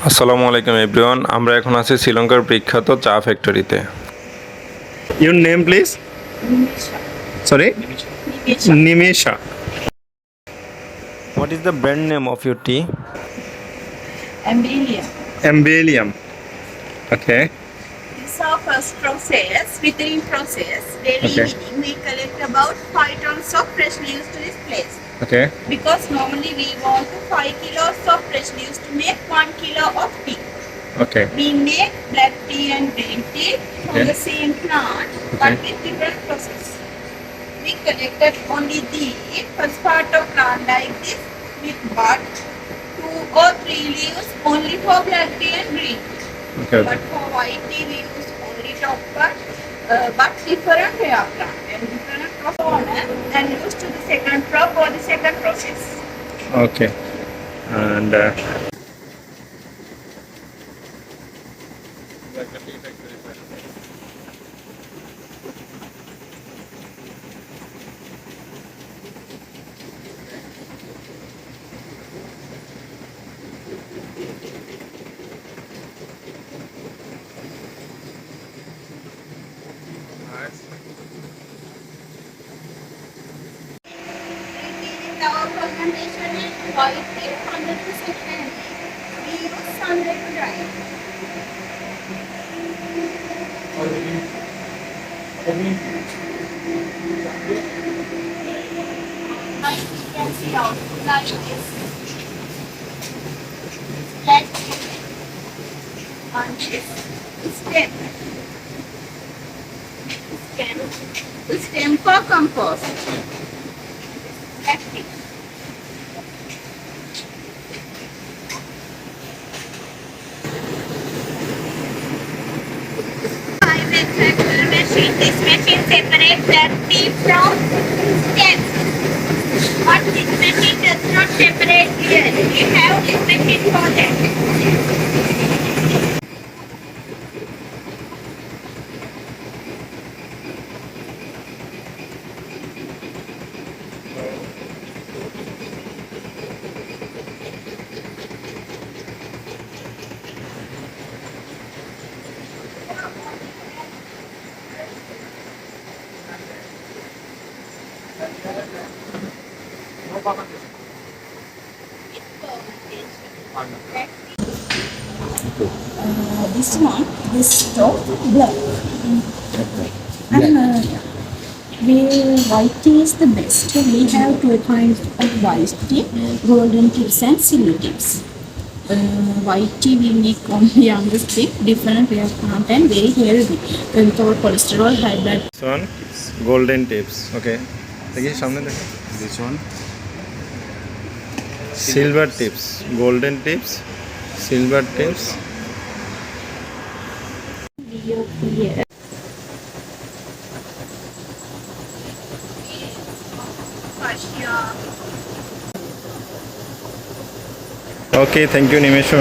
আসসালামু আলাইকুম এভরিওয়ান, আমরা এখন আছি শ্রীলঙ্কার বিখ্যাত চা ফ্যাক্টরিতে। Your name, please. Nimesha. Sorry, Nimesha. Nimesha. What is the brand name of your tea? Embilmeegama. Embilmeegama. Okay. This is our first process. Within process, daily Okay. evening we collect about 5 tons of fresh leaves to this place. Okay. Because normally we want 5 kilos of fresh leaves to make 1 kilo of tea. Okay. We make black tea and green tea from Okay. the same plant, but with different process. We collected only the first part of plant like this with bud, 2 or 3 leaves only for black tea and green tea. Okay. But for white tea we use only top part, but different hair plant and different crop and used to the second crop or the second process. Okay. And Our fermentation is white tea 100% handy. We use sunlight to dry. Like you can see out like this. Like on this stem. Stem for compost. Active. Manufacturer machine. This machine separates that tea from stems. But this machine does not separate clearly. We have this machine for that. This one, this top black. And we white tea is the best. We have two kinds of white tea, golden tips and silver tips. White tea we make only on the stick, different rare plant and very healthy. Without cholesterol, high blood. this one, golden tips. Okay. देखिए सामने देखो. This one, Silver tips, golden tips, silver tips. Here. Okay, thank you, Nimesha.